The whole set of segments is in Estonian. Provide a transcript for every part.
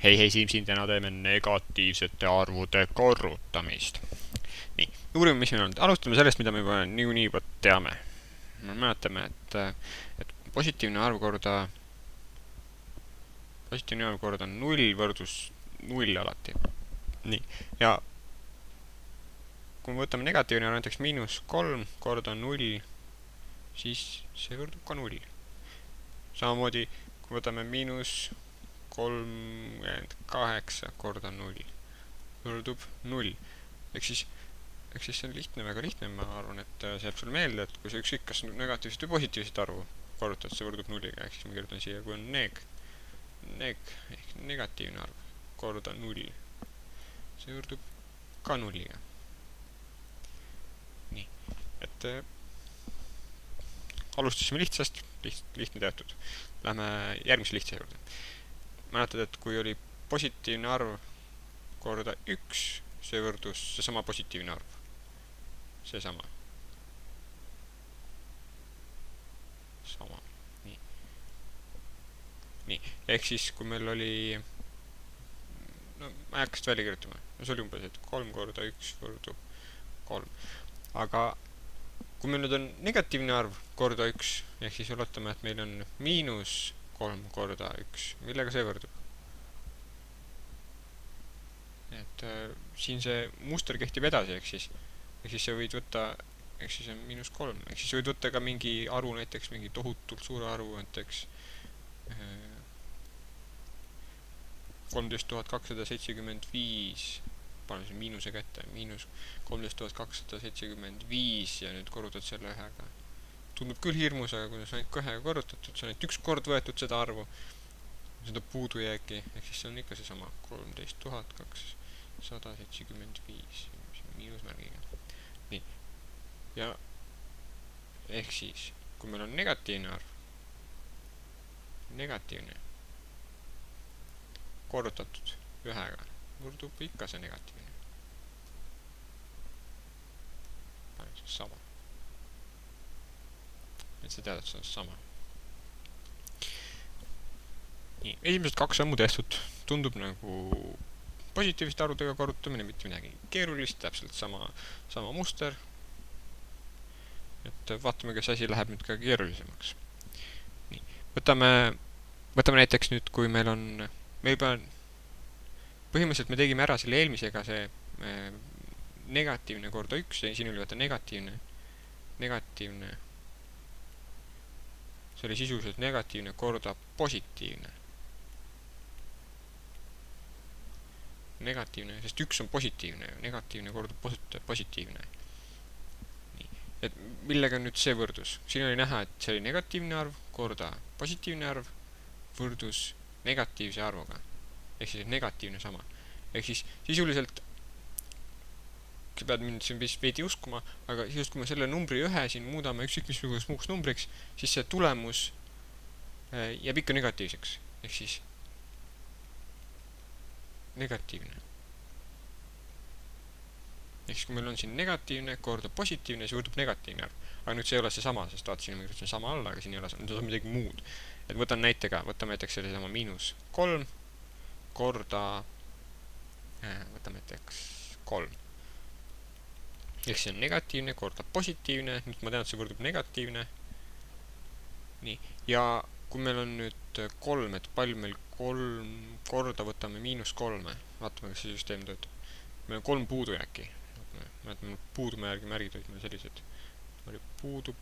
Hei, siin täna teeme negatiivsete arvude korrutamist. Nii, uurime, mis meil on. Alustame sellest, mida me juba niikuinii teame. Me mäletame, et positiivne arv korda 0 võrdus 0 alati. Nii, ja kui me võtame negatiivne, näiteks -3 korda 0, siis see võrdub ka 0. Samamoodi, kui võtame -38 korda 0 võrdub 0. Ehk siis see on lihtne, väga lihtne, ma arvan, et see jääb sulle meelde, et kui sa ükskõik kas negatiivset või positiivset arvu korrutad, see võrdub 0-ga, ehk siis ma kirjutan siia, kui on neg ehk negatiivne arv korda 0, see võrdub ka 0-ga. Nii, et alustasime lihtsast, lihtne teatud. Lähme järgmise lihtsa juurde. Mäletad, et kui oli positiivne arv korda 1, see võrdus seesama positiivne arv. Seesama. Sama. Nii. Ehk siis, kui meil oli... No, ma ei hakka seda välja kirjutama. See oli umbes, et 3 korda 1 võrdub 3. Aga kui meil nüüd on negatiivne arv korda 1, ehk siis oletame, et meil on -3 korda 1. Millega see võrdub? Et siin see muster kehtib edasi, ehk siis sa võid võtta, ehk siis on -3, ehk siis võid võtta ka mingi arvu, näiteks mingi tohutult suure arvu, näiteks 13 275, panen siin miinuse kätte, -13 275 ja nüüd korrutad selle ühega. Tundub küll hirmus, aga kui sa ainult ühega korrutatud, sa ainult üks kord võetud seda arvu, seda puudujääki, ehk siis see on ikka seesama 13 275 miinusmärgiga. Nii. Ja ehk siis, kui meil on negatiivne arv, negatiivne korrutatud ühega, võrdub ikka see negatiivne. Panen siis sama. Et sa tead, et see on sama. Nii, esimesed 2 sammu tehtud. Tundub nagu positiivsete arvudega korrutamine, mitte midagi keerulist, täpselt sama muster. Et vaatame, kas asi läheb nüüd ka keerulisemaks. Nii, võtame näiteks nüüd, kui meil on... põhimõtteliselt me tegime ära selle eelmisega see negatiivne korda 1, ja siin oli võtta negatiivne, see oli sisuliselt negatiivne korda positiivne. Negatiivne, sest 1 on positiivne, negatiivne korda positiivne. Nii, et millega nüüd see võrdus? Siin oli näha, et see oli negatiivne arv korda positiivne arv võrdus negatiivse arvuga. Ehk siis negatiivne sama. Ehk siis sisuliselt, sa pead mind siin veidi uskuma, aga sisuliselt kui me selle numbri 1 siin muudame ükskõik mis muuks numbriks, siis see tulemus jääb ikka negatiivseks. Ehk siis negatiivne. Ehk siis kui meil on siin negatiivne korda positiivne, siis võrdub negatiivne arv. Aga nüüd see ei ole see sama, sest vaat siin on sama alla, aga siin ei ole, nüüd on midagi muud. Et võtame näiteks selle sama -3 korda, võtame näiteks 3. Ehk see on negatiivne korda positiivne, nüüd ma tean, et see võrdub negatiivne. Nii, ja kui meil on nüüd 3, et palju meil 3 korda võtame -3, vaatame, kas see süsteem töötab. Meil on 3 puudujääki. Mäletame, puudumärgi märgid olid meil sellised. Oli puudu.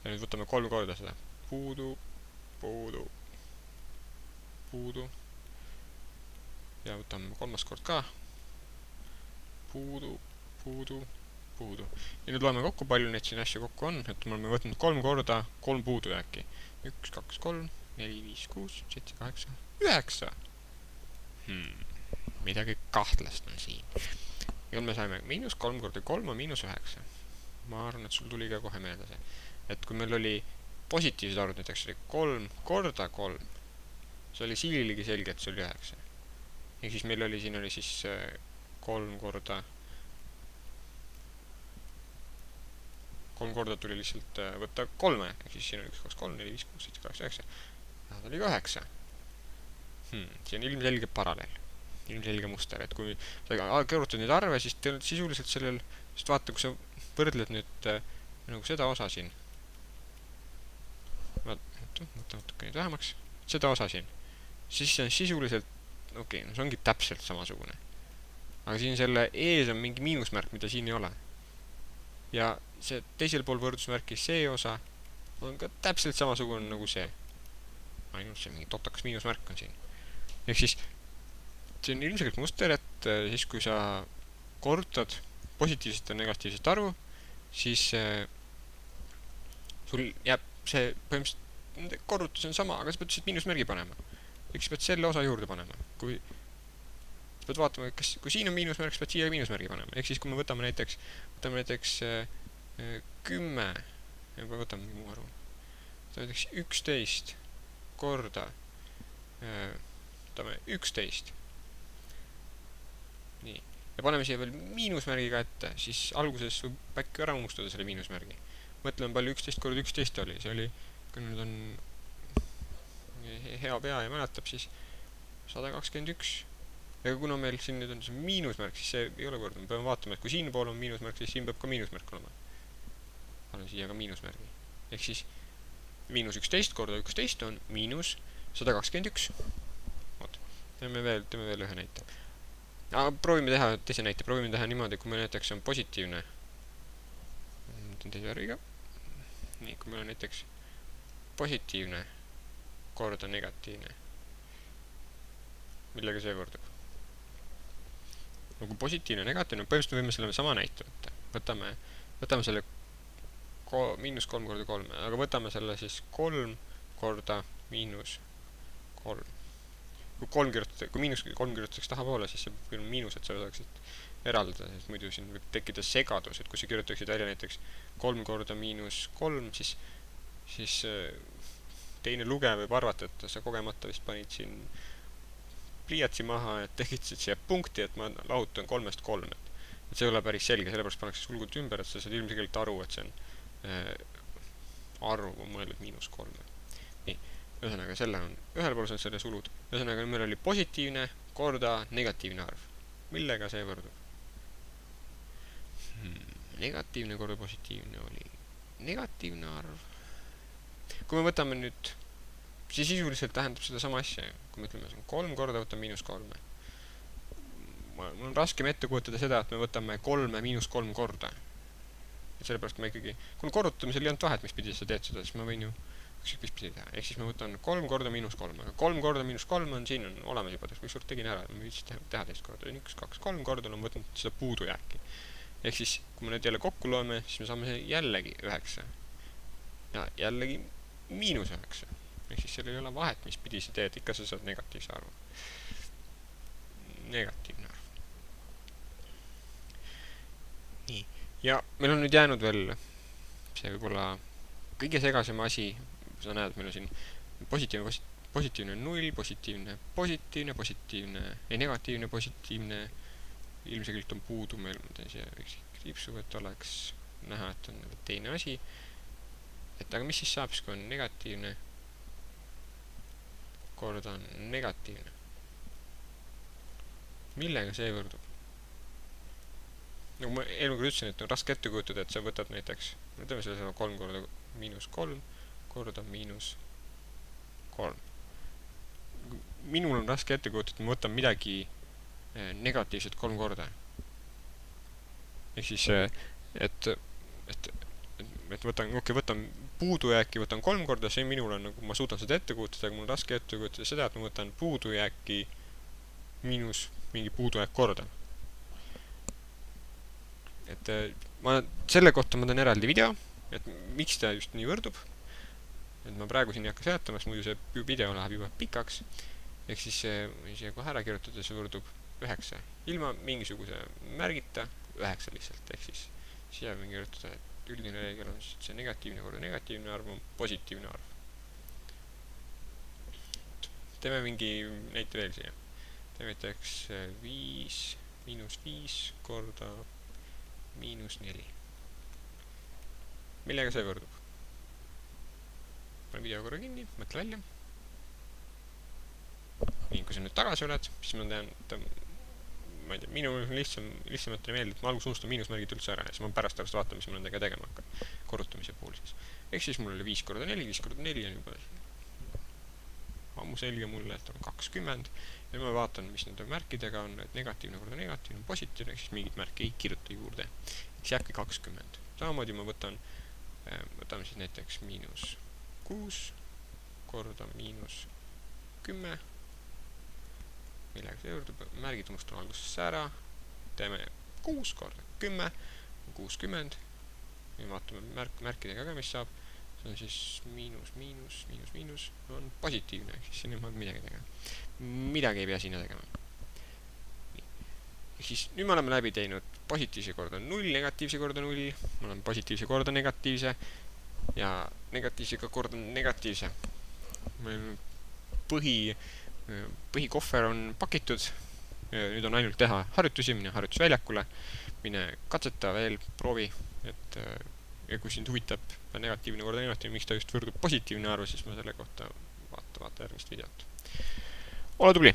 Ja nüüd võtame 3 korda seda. Puudu. Ja võtame 3. kord ka. Puudu. Ja nüüd loeme kokku, palju neid siin asju kokku on. Et me oleme võtnud 3 korda 3 puudujääki. 1, 2, 3, 4, 5, 6, 7, 8, 9. Midagi kahtlast on siin. Ja me saime -3 korda 3 on -9. Ma arvan, et sul tuli ka kohe meelde see. Et kui meil oli positiivsed arvud, näiteks oli 3 korda 3, see oli siililigi selge, et see oli 9. Ehk siis meil oli, siin oli siis 3 korda tuli lihtsalt võtta 3, ehk siis siin oli 1, 2, 3, 4, 5, 6, 7, 8, 9. Nad oli 9. See on ilmselge paralleel, ilmselge muster, et kui sa kõrvutad neid arve, siis sisuliselt sellel, sest vaata, kui sa võrdled nüüd nagu seda osa siin, võta natuke nüüd vähemaks, seda osa siin, siis see on sisuliselt, okei, no see ongi täpselt samasugune. Aga siin selle ees on mingi miinusmärk, mida siin ei ole. Ja see teisel pool võrdusmärkis see osa on ka täpselt samasugune nagu see. Ainult see mingi totakas miinusmärk on siin. Ehk siis see on ilmselgelt muster, et siis kui sa korrutad positiivset ja negatiivset arvu, siis sul jääb see põhimõtteliselt korrutus on sama, aga sa pead lihtsalt miinusmärgi panema. Ehk sa pead selle osa juurde panema. Kui sa pead vaatama, kas kui siin on miinusmärk, sa pead siia miinusmärgi panema. Ehk siis kui me võtame näiteks 10, võtame mingi muu arvu. Näiteks 11 korda võtame 11. Nii. Ja paneme siia veel miinusmärgiga ette, siis alguses võib äkki ära unustada selle miinusmärgi. Mõtleme, palju 11 korda 11 oli. See oli, kui nüüd on hea pea ja mäletab, siis 121. Ja kuna meil siin nüüd on see miinusmärk, siis see ei ole korda. Me peame vaatama, et kui siin pool on miinusmärk, siis siin peab ka miinusmärk olema. Panen siia ka miinusmärgi. Ehk siis miinus 11 korda 11 on miinus 121. Oot. Teeme veel ühe näite. Proovime teha teise näite. Proovime teha niimoodi, kui meil näiteks on positiivne. Mõtlen teise värviga. Nii, kui meil on näiteks positiivne korda negatiivne. Millega see võrdub? No kui positiivne ja negatiivne, põhimõtteliselt võime selle sama näite võtta. Võtame selle miinus 3 korda 3, aga võtame selle siis 3 korda miinus 3. Kui miinus 3 kirjutatakse tahapoole, siis see on miinus, et sa saaksid eraldada, sest muidu siin võib tekkida segadus, et kui sa kirjutaksid välja näiteks 3 korda miinus 3, siis teine lugeja võib arvata, et sa kogemata vist panid siin pliiatsi maha, et tekitasid siia punkti, et ma lahutan 3-st 3. Et see ei ole päris selge, sellepärast pannakse sulgud ümber, et sa saad ilmselgelt aru, et see on arv on mõeldud miinus 3. Nii, ühesõnaga selle on, ühel pool on selle sulud. Ühesõnaga meil oli positiivne korda negatiivne arv. Millega see võrdub? Negatiivne korda positiivne oli negatiivne arv. Kui me võtame nüüd, siis sisuliselt tähendab seda sama asja. Kui me ütleme, see on 3 korda, võtame miinus 3. Mul on raskem ette kujutada seda, et me võtame 3 miinus 3 korda. Et sellepärast ma ikkagi, kui korrutamisel ei olnud vahet, mis pidi sa teed seda, siis ma võin ju ükskõik mis pidi teha. Ehk siis ma võtan 3 korda miinus 3. Aga 3 korda miinus 3 on siin, on olemas juba, kui suurt tegin ära, ma võiks teha teist korda. 1, 2, 3 korda olen võtnud seda puudujääki. Ehk siis, kui me nüüd jälle kokku loeme, siis me saame jällegi 9. Ja jällegi miinus 9. Ehk siis seal ei ole vahet, mis pidi sa teed, ikka sa saad negatiivse arvu. Negatiivne arv. Nii. Ja meil on nüüd jäänud veel see võib-olla kõige segasem asi. Sa näed, meil on siin positiivne 0, positiivne, negatiivne, positiivne. Ilmselgelt on puudu meil, ma teen siia üks kriipsu, et oleks näha, et on teine asi. Et aga mis siis saab, kui on negatiivne korda on negatiivne? Millega see võrdub? Nagu ma eelmine kord ütlesin, et on raske ette kujutada, et sa võtad näiteks, võtame selle 3 korda miinus 3 korda miinus 3. Minul on raske ette kujutada, et ma võtan midagi negatiivset 3 korda. Ehk siis, et võtan puudujääki, võtan 3 korda, see minul on, nagu ma suudan seda ette kujutada, aga mul on raske ette kujutada seda, et ma võtan puudujääki miinus mingi puudujääk korda. Et selle kohta ma teen eraldi video, et miks ta just nii võrdub. Et ma praegu siin ei hakka seletamas, muidu see video läheb juba pikaks. Ehk siis siia kohe ära kirjutada, see võrdub 9. Ilma mingisuguse märgita 9 lihtsalt. Ehk siis siia võin kirjutada, et üldine reegel on see negatiivne korda negatiivne arv on positiivne arv. Teeme mingi näite veel siia. Teeme näiteks 5 miinus 5 korda miinus 4. Millega see võrdub? Panen video korra kinni, mõtle välja. Nii, kui sa nüüd tagasi oled, siis ma tean, et ma ei tea, minul lihtsamalt ei meeldi, et ma alguses unustan miinusmärgid üldse ära ja siis ma pärast vaatan, mis ma nendega tegema hakkan korrutamise puhul siis. Ehk siis mul oli 5 korda 4, 5 korda 4 on juba ammu selge mulle, et on 20 ja ma vaatan, mis nende märkidega on, et negatiivne korda negatiivne on positiivne, ehk siis mingit märki ei kirjuta juurde. Eks jääbki 20. Samamoodi ma võtame siis näiteks -6 korda -10, millega see juurde, märgid unustame algusesse ära, teeme 6 korda 10, 60, ja vaatame märkidega ka, mis saab, see on siis miinus, on positiivne, ehk siis siin ei mõelda midagi tegema. Midagi ei pea sinna tegema. Ehk siis nüüd me oleme läbi teinud positiivse korda 0, negatiivse korda 0, me oleme positiivse korda negatiivse ja negatiivsega korda negatiivse. Meil põhikohver on pakitud, nüüd on ainult teha harjutusi, mine harjutusväljakule, mine katseta veel, proovi, et ja kui sind huvitab negatiivne korda negatiivne, miks ta just võrdub positiivne arv, siis ma selle kohta vaata järgmist videot. Ole tubli!